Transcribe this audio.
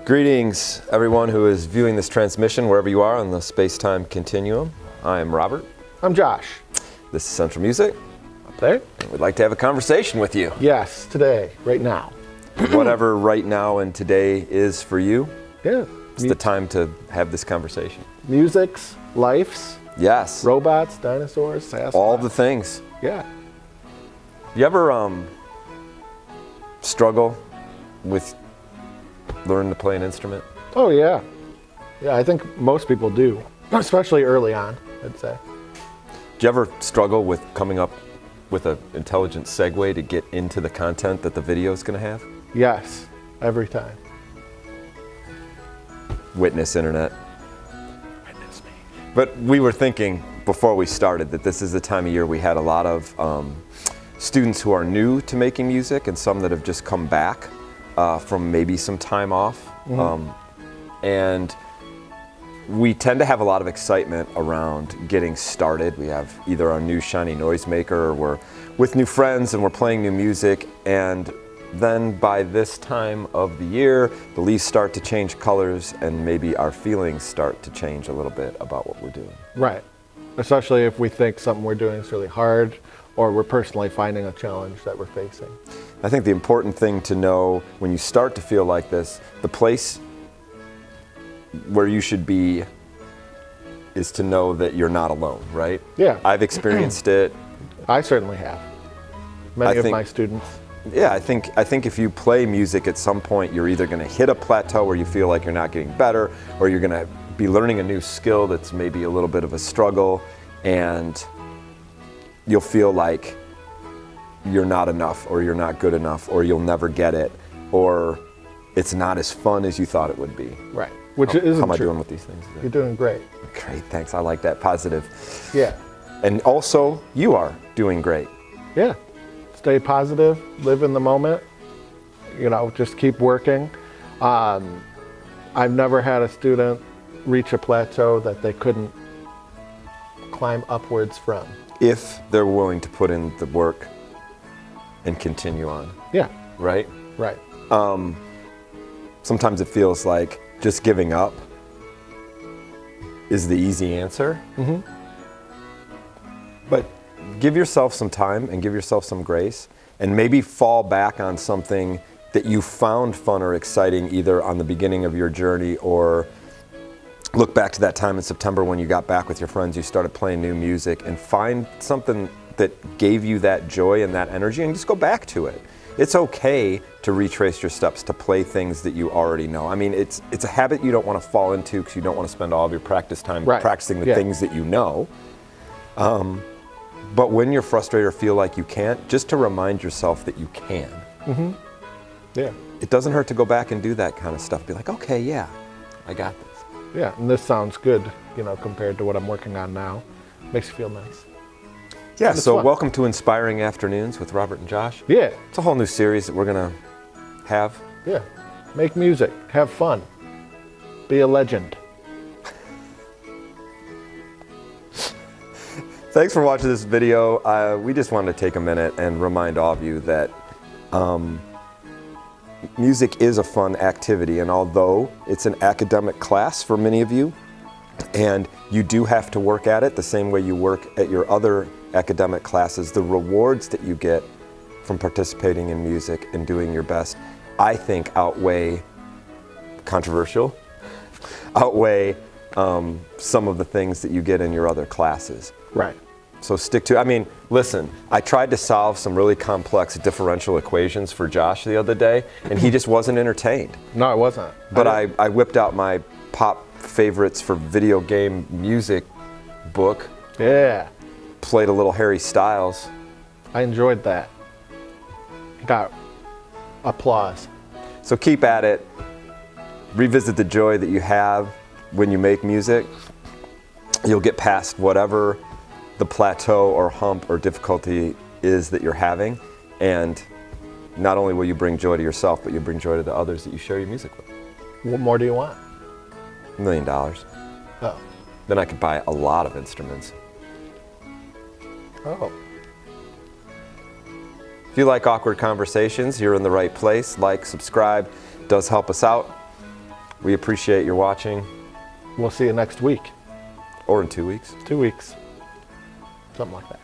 Greetings, everyone who is viewing this transmission wherever you are on the space-time continuum. I am Robert. I'm Josh. This is Central Music. Up there? We'd like to have a conversation with you. Yes, today, right now. Whatever right now and today is for you, Yeah. it's the time to have this conversation. Musics, lives, Yes. robots, dinosaurs, Sasquatch. All the things. Yeah. You ever struggle with learning to play an instrument? Oh, yeah. Yeah, I think most people do, especially early on, I'd say. Do you ever struggle with coming up with an intelligent segue to get into the content that the video is going to have? Yes, every time. Witness internet. Witness me. But we were thinking before we started that this is the time of year we had a lot of students who are new to making music and some that have just come back from maybe some time off. And we tend to have a lot of excitement around getting started. We have either our new shiny noisemaker or we're with new friends and we're playing new music. And then by this time of the year, the leaves start to change colors and maybe our feelings start to change a little bit about what we're doing. Right. Especially if we think something we're doing is really hard or we're personally finding a challenge that we're facing. I think the important thing to know when you start to feel like this, the place where you should be is to know that you're not alone, right? Yeah. I've experienced it. I certainly have. Many of think- my students. Yeah, I think if you play music at some point, you're either going to hit a plateau where you feel like you're not getting better, or you're going to be learning a new skill that's maybe a little bit of a struggle, and you'll feel like you're not enough, or you're not good enough, or you'll never get it, or it's not as fun as you thought it would be. Right. Which isn't How am I true. doing with these things? You're doing great. Great, thanks. I like that positive. Yeah. And also, you are doing great. Yeah. Stay positive, live in the moment, just keep working. I've never had a student reach a plateau that they couldn't climb upwards from. If they're willing to put in the work and continue on, Yeah, right? right. Sometimes it feels like just giving up is the easy answer. But give yourself some time and give yourself some grace and maybe fall back on something that you found fun or exciting either on the beginning of your journey, or look back to that time in September when you got back with your friends, you started playing new music, and find something that gave you that joy and that energy and just go back to it. It's okay to retrace your steps, to play things that you already know. I mean, it's a habit you don't want to fall into because you don't want to spend all of your practice time practicing the things that you know. But when you're frustrated or feel like you can't, just to remind yourself that you can. Yeah. It doesn't hurt to go back and do that kind of stuff. Be like, okay, yeah, I got this. Yeah, and this sounds good, compared to what I'm working on now. Makes you feel nice. Yeah, It's so fun. welcome to Inspiring Afternoons with Robert and Josh. Yeah, It's a whole new series that we're going to have. yeah. Make music, have fun, be a legend. Thanks for watching this video. We just wanted to take a minute and remind all of you that music is a fun activity, and although it's an academic class for many of you, and you do have to work at it the same way you work at your other academic classes, the rewards that you get from participating in music and doing your best, I think outweigh some of the things that you get in your other classes. Right. So listen, I tried to solve some really complex differential equations for Josh the other day, and he just wasn't entertained. No, it wasn't. But I whipped out my pop favorites for video game music book, Yeah, played a little Harry Styles. I enjoyed that. Got applause. So keep at it. Revisit the joy that you have when you make music. You'll get past whatever the plateau or hump or difficulty is that you're having, and not only will you bring joy to yourself, but you bring joy to the others that you share your music with. What more do you want? $1 million. Oh. Then I could buy a lot of instruments. Oh. If you like awkward conversations, you're in the right place. Like, subscribe, does help us out. We appreciate your watching. We'll see you next week. Or in 2 weeks. 2 weeks. Something like that.